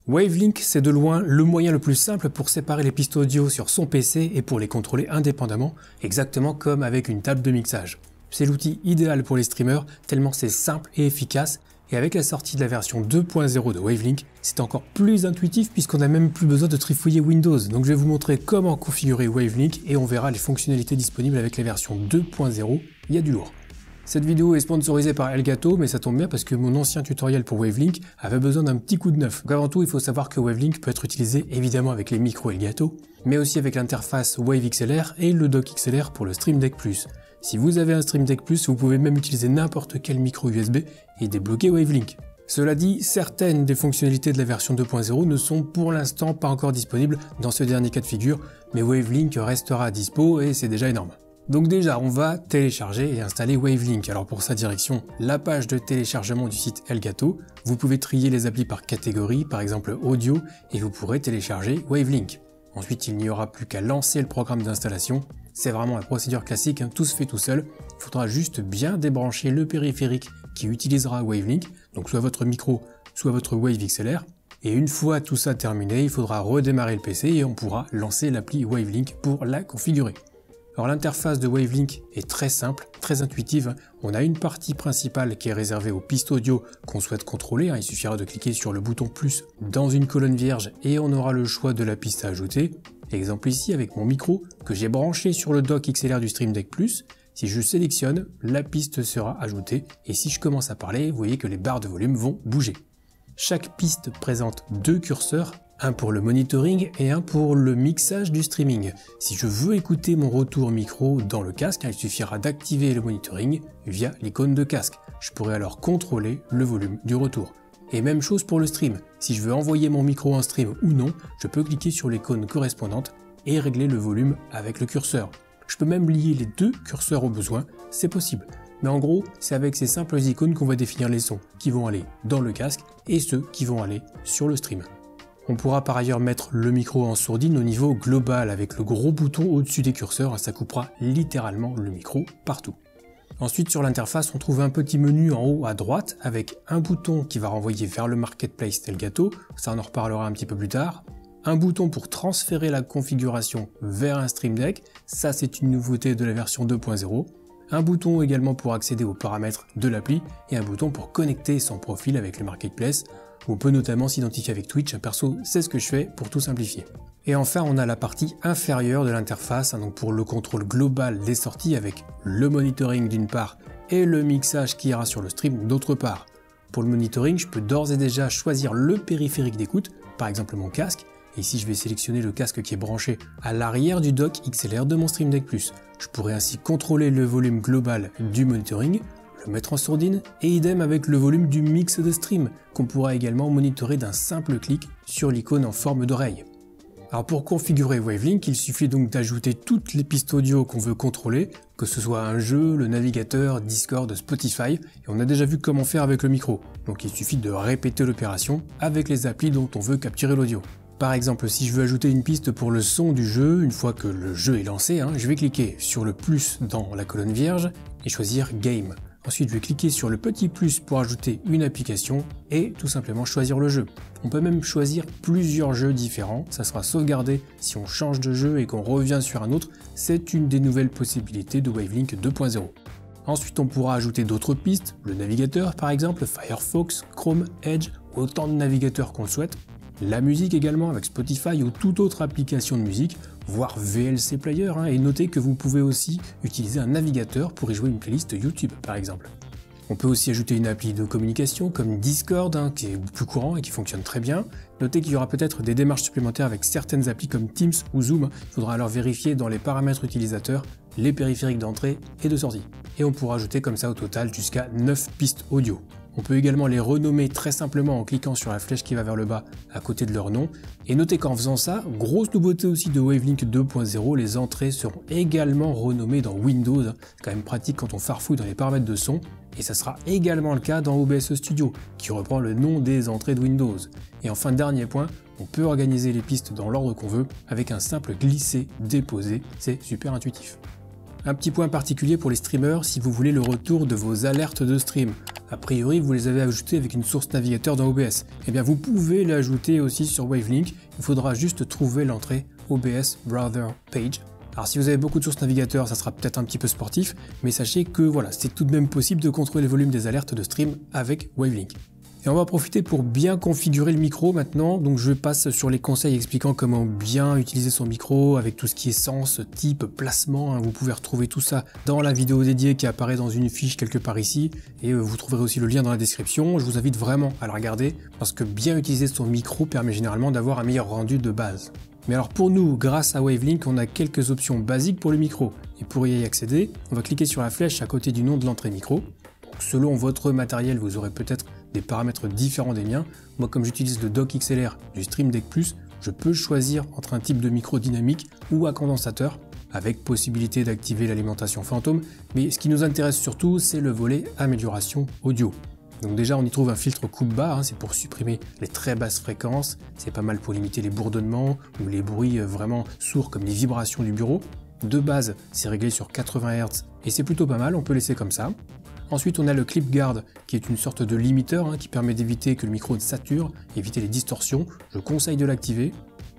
Wavelink, c'est de loin le moyen le plus simple pour séparer les pistes audio sur son PC et pour les contrôler indépendamment, exactement comme avec une table de mixage. C'est l'outil idéal pour les streamers, tellement c'est simple et efficace, et avec la sortie de la version 2.0 de Wavelink, c'est encore plus intuitif puisqu'on n'a même plus besoin de trifouiller Windows. Donc je vais vous montrer comment configurer Wavelink et on verra les fonctionnalités disponibles avec la version 2.0, il y a du lourd. Cette vidéo est sponsorisée par Elgato, mais ça tombe bien parce que mon ancien tutoriel pour Wavelink avait besoin d'un petit coup de neuf. Donc avant tout, il faut savoir que Wavelink peut être utilisé évidemment avec les micros Elgato, mais aussi avec l'interface Wave XLR et le dock XLR pour le Stream Deck Plus. Si vous avez un Stream Deck Plus, vous pouvez même utiliser n'importe quel micro USB et débloquer Wavelink. Cela dit, certaines des fonctionnalités de la version 2.0 ne sont pour l'instant pas encore disponibles dans ce dernier cas de figure, mais Wavelink restera dispo et c'est déjà énorme. Donc déjà, on va télécharger et installer Wavelink. Alors pour sa direction, la page de téléchargement du site Elgato. Vous pouvez trier les applis par catégorie, par exemple audio, et vous pourrez télécharger Wavelink. Ensuite, il n'y aura plus qu'à lancer le programme d'installation. C'est vraiment la procédure classique, tout se fait tout seul. Il faudra juste bien débrancher le périphérique qui utilisera Wavelink, donc soit votre micro, soit votre Wave XLR. Et une fois tout ça terminé, il faudra redémarrer le PC et on pourra lancer l'appli Wavelink pour la configurer. Alors l'interface de Wavelink est très simple, très intuitive. On a une partie principale qui est réservée aux pistes audio qu'on souhaite contrôler. Il suffira de cliquer sur le bouton plus dans une colonne vierge et on aura le choix de la piste à ajouter. Exemple ici avec mon micro que j'ai branché sur le dock XLR du Stream Deck Plus. Si je sélectionne, la piste sera ajoutée et si je commence à parler, vous voyez que les barres de volume vont bouger. Chaque piste présente deux curseurs, un pour le monitoring et un pour le mixage du streaming. Si je veux écouter mon retour micro dans le casque, il suffira d'activer le monitoring via l'icône de casque. Je pourrai alors contrôler le volume du retour. Et même chose pour le stream. Si je veux envoyer mon micro en stream ou non, je peux cliquer sur l'icône correspondante et régler le volume avec le curseur. Je peux même lier les deux curseurs au besoin, c'est possible. Mais en gros, c'est avec ces simples icônes qu'on va définir les sons qui vont aller dans le casque et ceux qui vont aller sur le stream. On pourra par ailleurs mettre le micro en sourdine au niveau global avec le gros bouton au-dessus des curseurs, ça coupera littéralement le micro partout. Ensuite sur l'interface on trouve un petit menu en haut à droite avec un bouton qui va renvoyer vers le marketplace Elgato, ça on en reparlera un petit peu plus tard. Un bouton pour transférer la configuration vers un Stream Deck, ça c'est une nouveauté de la version 2.0. Un bouton également pour accéder aux paramètres de l'appli et un bouton pour connecter son profil avec le marketplace. On peut notamment s'identifier avec Twitch, perso c'est ce que je fais pour tout simplifier. Et enfin on a la partie inférieure de l'interface, donc pour le contrôle global des sorties avec le monitoring d'une part et le mixage qui ira sur le stream d'autre part. Pour le monitoring, je peux d'ores et déjà choisir le périphérique d'écoute, par exemple mon casque, et ici je vais sélectionner le casque qui est branché à l'arrière du dock XLR de mon Stream Deck Plus. Je pourrais ainsi contrôler le volume global du monitoring, le mettre en sourdine et idem avec le volume du mix de stream qu'on pourra également monitorer d'un simple clic sur l'icône en forme d'oreille. Alors pour configurer Wavelink, il suffit donc d'ajouter toutes les pistes audio qu'on veut contrôler, que ce soit un jeu, le navigateur, Discord, Spotify, et on a déjà vu comment faire avec le micro. Donc il suffit de répéter l'opération avec les applis dont on veut capturer l'audio. Par exemple, si je veux ajouter une piste pour le son du jeu, une fois que le jeu est lancé, je vais cliquer sur le plus dans la colonne vierge et choisir Game. Ensuite, je vais cliquer sur le petit plus pour ajouter une application et tout simplement choisir le jeu. On peut même choisir plusieurs jeux différents, ça sera sauvegardé si on change de jeu et qu'on revient sur un autre, c'est une des nouvelles possibilités de Wavelink 2.0. Ensuite, on pourra ajouter d'autres pistes, le navigateur par exemple, Firefox, Chrome, Edge, autant de navigateurs qu'on le souhaite. La musique également avec Spotify ou toute autre application de musique, voire VLC Player, et notez que vous pouvez aussi utiliser un navigateur pour y jouer une playlist YouTube par exemple. On peut aussi ajouter une appli de communication comme Discord, qui est plus courant et qui fonctionne très bien. Notez qu'il y aura peut-être des démarches supplémentaires avec certaines applis comme Teams ou Zoom, il faudra alors vérifier dans les paramètres utilisateurs les périphériques d'entrée et de sortie. Et on pourra ajouter comme ça au total jusqu'à 9 pistes audio. On peut également les renommer très simplement en cliquant sur la flèche qui va vers le bas à côté de leur nom. Et notez qu'en faisant ça, grosse nouveauté aussi de Wavelink 2.0, les entrées seront également renommées dans Windows. C'est quand même pratique quand on farfouille dans les paramètres de son. Et ça sera également le cas dans OBS Studio, qui reprend le nom des entrées de Windows. Et enfin, dernier point, on peut organiser les pistes dans l'ordre qu'on veut avec un simple glisser-déposer, c'est super intuitif. Un petit point particulier pour les streamers si vous voulez le retour de vos alertes de stream. A priori, vous les avez ajoutées avec une source navigateur dans OBS. Eh bien, vous pouvez l'ajouter aussi sur Wavelink. Il faudra juste trouver l'entrée OBS Browser Page. Alors si vous avez beaucoup de sources navigateurs, ça sera peut-être un petit peu sportif, mais sachez que voilà, c'est tout de même possible de contrôler le volume des alertes de stream avec Wavelink. Et on va profiter pour bien configurer le micro maintenant, donc je passe sur les conseils expliquant comment bien utiliser son micro avec tout ce qui est sens, type, placement, vous pouvez retrouver tout ça dans la vidéo dédiée qui apparaît dans une fiche quelque part ici, et vous trouverez aussi le lien dans la description. Je vous invite vraiment à la regarder, parce que bien utiliser son micro permet généralement d'avoir un meilleur rendu de base. Mais alors pour nous, grâce à Wavelink, on a quelques options basiques pour le micro, et pour y accéder, on va cliquer sur la flèche à côté du nom de l'entrée micro. Donc, selon votre matériel, vous aurez peut-être des paramètres différents des miens. Moi, comme j'utilise le dock XLR du Stream Deck Plus, je peux choisir entre un type de micro dynamique ou à condensateur, avec possibilité d'activer l'alimentation fantôme, mais ce qui nous intéresse surtout, c'est le volet amélioration audio. Donc déjà, on y trouve un filtre coupe-bas, c'est pour supprimer les très basses fréquences, c'est pas mal pour limiter les bourdonnements ou les bruits vraiment sourds comme les vibrations du bureau. De base, c'est réglé sur 80 Hz et c'est plutôt pas mal, on peut laisser comme ça. Ensuite, on a le Clip Guard, qui est une sorte de limiteur qui permet d'éviter que le micro ne sature, éviter les distorsions. Je conseille de l'activer.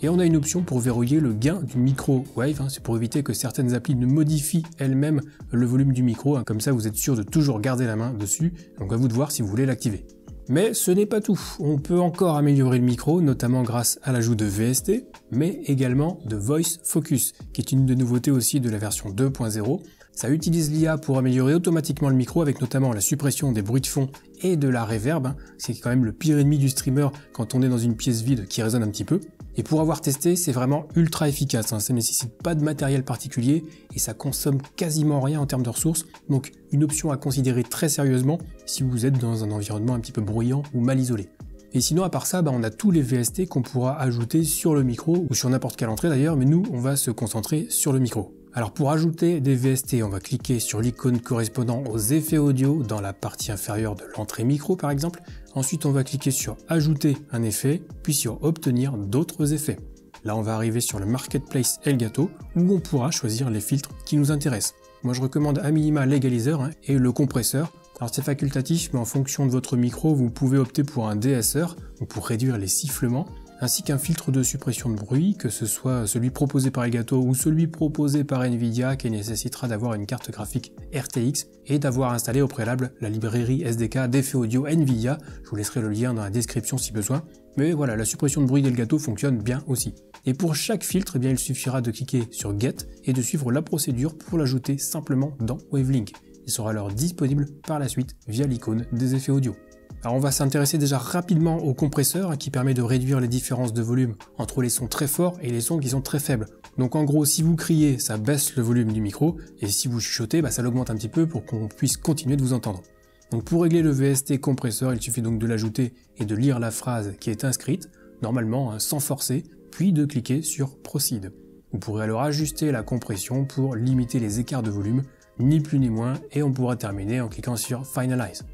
Et on a une option pour verrouiller le gain du micro Wave, c'est pour éviter que certaines applis ne modifient elles-mêmes le volume du micro. Comme ça, vous êtes sûr de toujours garder la main dessus. Donc à vous de voir si vous voulez l'activer. Mais ce n'est pas tout. On peut encore améliorer le micro, notamment grâce à l'ajout de VST, mais également de Voice Focus, qui est une des nouveautés aussi de la version 2.0. Ça utilise l'IA pour améliorer automatiquement le micro avec notamment la suppression des bruits de fond et de la reverb. C'est quand même le pire ennemi du streamer quand on est dans une pièce vide qui résonne un petit peu. Et pour avoir testé, c'est vraiment ultra efficace. Ça ne nécessite pas de matériel particulier et ça consomme quasiment rien en termes de ressources. Donc une option à considérer très sérieusement si vous êtes dans un environnement un petit peu bruyant ou mal isolé. Et sinon, à part ça, on a tous les VST qu'on pourra ajouter sur le micro ou sur n'importe quelle entrée d'ailleurs, mais nous, on va se concentrer sur le micro. Alors pour ajouter des VST, on va cliquer sur l'icône correspondant aux effets audio dans la partie inférieure de l'entrée micro par exemple. Ensuite, on va cliquer sur ajouter un effet, puis sur obtenir d'autres effets. Là, on va arriver sur le Marketplace Elgato où on pourra choisir les filtres qui nous intéressent. Moi, je recommande à minima l'égaliseur et le compresseur. Alors c'est facultatif, mais en fonction de votre micro, vous pouvez opter pour un DSR, donc pour réduire les sifflements, ainsi qu'un filtre de suppression de bruit, que ce soit celui proposé par Elgato ou celui proposé par Nvidia, qui nécessitera d'avoir une carte graphique RTX et d'avoir installé au préalable la librairie SDK d'effets audio Nvidia. Je vous laisserai le lien dans la description si besoin. Mais voilà, la suppression de bruit d'Elgato fonctionne bien aussi. Et pour chaque filtre, il suffira de cliquer sur Get et de suivre la procédure pour l'ajouter simplement dans Wavelink. Il sera alors disponible par la suite via l'icône des effets audio. Alors on va s'intéresser déjà rapidement au compresseur qui permet de réduire les différences de volume entre les sons très forts et les sons qui sont très faibles. Donc en gros, si vous criez, ça baisse le volume du micro, et si vous chuchotez, ça l'augmente un petit peu pour qu'on puisse continuer de vous entendre. Donc pour régler le VST compresseur, il suffit donc de l'ajouter et de lire la phrase qui est inscrite, normalement sans forcer, puis de cliquer sur Proceed. Vous pourrez alors ajuster la compression pour limiter les écarts de volume, ni plus ni moins, et on pourra terminer en cliquant sur Finalize.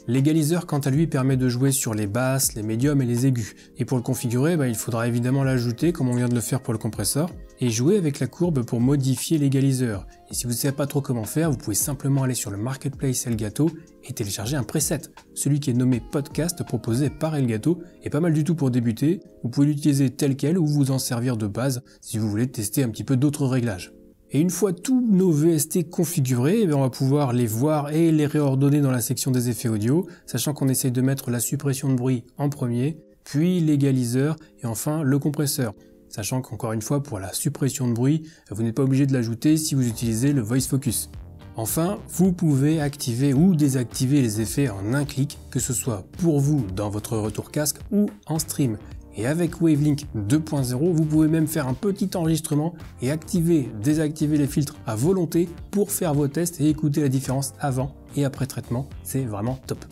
L'égaliseur, quant à lui, permet de jouer sur les basses, les médiums et les aigus. Et pour le configurer, il faudra évidemment l'ajouter, comme on vient de le faire pour le compresseur, et jouer avec la courbe pour modifier l'égaliseur. Et si vous ne savez pas trop comment faire, vous pouvez simplement aller sur le Marketplace Elgato et télécharger un preset. Celui qui est nommé Podcast, proposé par Elgato, est pas mal du tout pour débuter. Vous pouvez l'utiliser tel quel ou vous en servir de base si vous voulez tester un petit peu d'autres réglages. Et une fois tous nos VST configurés, on va pouvoir les voir et les réordonner dans la section des effets audio, sachant qu'on essaye de mettre la suppression de bruit en premier, puis l'égaliseur et enfin le compresseur. Sachant qu'encore une fois, pour la suppression de bruit, vous n'êtes pas obligé de l'ajouter si vous utilisez le Voice Focus. Enfin, vous pouvez activer ou désactiver les effets en un clic, que ce soit pour vous dans votre retour casque ou en stream. Et avec Wavelink 2.0, vous pouvez même faire un petit enregistrement et activer, désactiver les filtres à volonté pour faire vos tests et écouter la différence avant et après traitement. C'est vraiment top.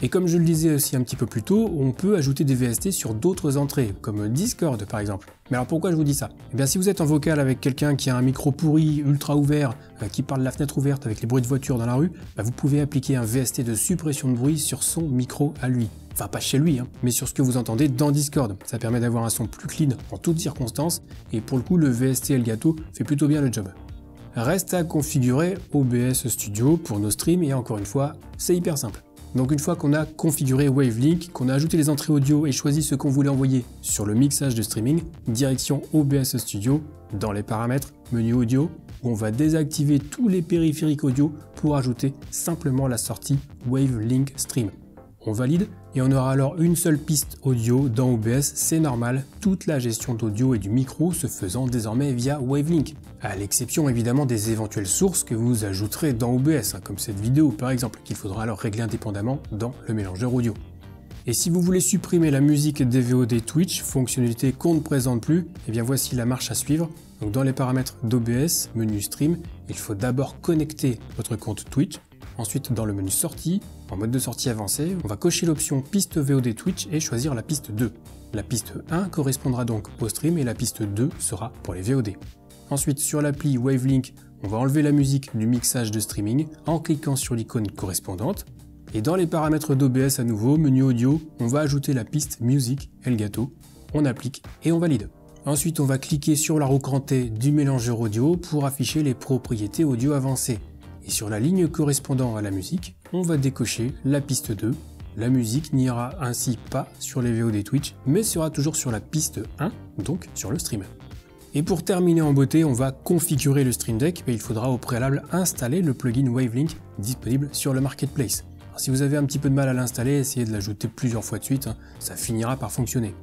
Et comme je le disais aussi un petit peu plus tôt, on peut ajouter des VST sur d'autres entrées, comme Discord par exemple. Mais alors pourquoi je vous dis ça? Eh bien si vous êtes en vocal avec quelqu'un qui a un micro pourri, ultra ouvert, qui parle la fenêtre ouverte avec les bruits de voiture dans la rue, vous pouvez appliquer un VST de suppression de bruit sur son micro à lui. Enfin pas chez lui, mais sur ce que vous entendez dans Discord. Ça permet d'avoir un son plus clean en toutes circonstances, et pour le coup le VST Elgato fait plutôt bien le job. Reste à configurer OBS Studio pour nos streams et encore une fois, c'est hyper simple. Donc une fois qu'on a configuré Wavelink, qu'on a ajouté les entrées audio et choisi ce qu'on voulait envoyer sur le mixage de streaming, direction OBS Studio, dans les paramètres, menu audio, où on va désactiver tous les périphériques audio pour ajouter simplement la sortie Wavelink Stream. On valide et on aura alors une seule piste audio dans OBS, c'est normal, toute la gestion d'audio et du micro se faisant désormais via Wavelink, à l'exception évidemment des éventuelles sources que vous ajouterez dans OBS, comme cette vidéo par exemple, qu'il faudra alors régler indépendamment dans le mélangeur audio. Et si vous voulez supprimer la musique des VOD Twitch, fonctionnalité qu'on ne présente plus, et bien voici la marche à suivre. Donc dans les paramètres d'OBS, menu Stream, il faut d'abord connecter votre compte Twitch. Ensuite, dans le menu sortie, en mode de sortie avancé, on va cocher l'option piste VOD Twitch et choisir la piste 2. La piste 1 correspondra donc au stream et la piste 2 sera pour les VOD. Ensuite, sur l'appli Wavelink, on va enlever la musique du mixage de streaming en cliquant sur l'icône correspondante. Et dans les paramètres d'OBS à nouveau, menu audio, on va ajouter la piste Music Elgato. On applique et on valide. Ensuite, on va cliquer sur la roue crantée du mélangeur audio pour afficher les propriétés audio avancées. Et sur la ligne correspondant à la musique, on va décocher la piste 2. La musique n'ira ainsi pas sur les VOD Twitch, mais sera toujours sur la piste 1, donc sur le stream. Et pour terminer en beauté, on va configurer le Stream Deck, mais il faudra au préalable installer le plugin Wavelink disponible sur le Marketplace. Alors, si vous avez un petit peu de mal à l'installer, essayez de l'ajouter plusieurs fois de suite, ça finira par fonctionner.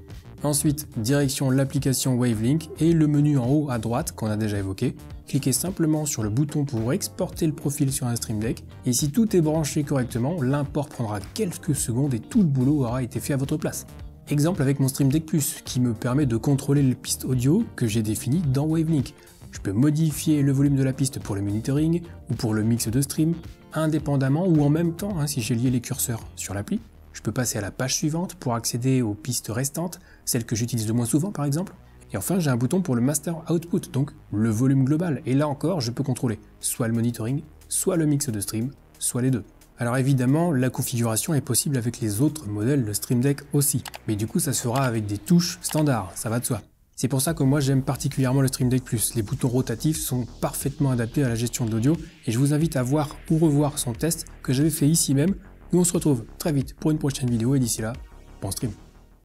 Ensuite, direction l'application Wavelink et le menu en haut à droite qu'on a déjà évoqué. Cliquez simplement sur le bouton pour exporter le profil sur un Stream Deck. Et si tout est branché correctement, l'import prendra quelques secondes et tout le boulot aura été fait à votre place. Exemple avec mon Stream Deck Plus, qui me permet de contrôler les pistes audio que j'ai définies dans Wavelink. Je peux modifier le volume de la piste pour le monitoring ou pour le mix de stream, indépendamment ou en même temps si j'ai lié les curseurs sur l'appli. Je peux passer à la page suivante pour accéder aux pistes restantes, celles que j'utilise le moins souvent par exemple. Et enfin, j'ai un bouton pour le Master Output, donc le volume global. Et là encore, je peux contrôler soit le monitoring, soit le mix de stream, soit les deux. Alors évidemment, la configuration est possible avec les autres modèles de Stream Deck aussi. Mais du coup, ça se fera avec des touches standards, ça va de soi. C'est pour ça que moi j'aime particulièrement le Stream Deck Plus. Les boutons rotatifs sont parfaitement adaptés à la gestion de l'audio et je vous invite à voir ou revoir son test que j'avais fait ici même. Nous on se retrouve très vite pour une prochaine vidéo et d'ici là, bon stream.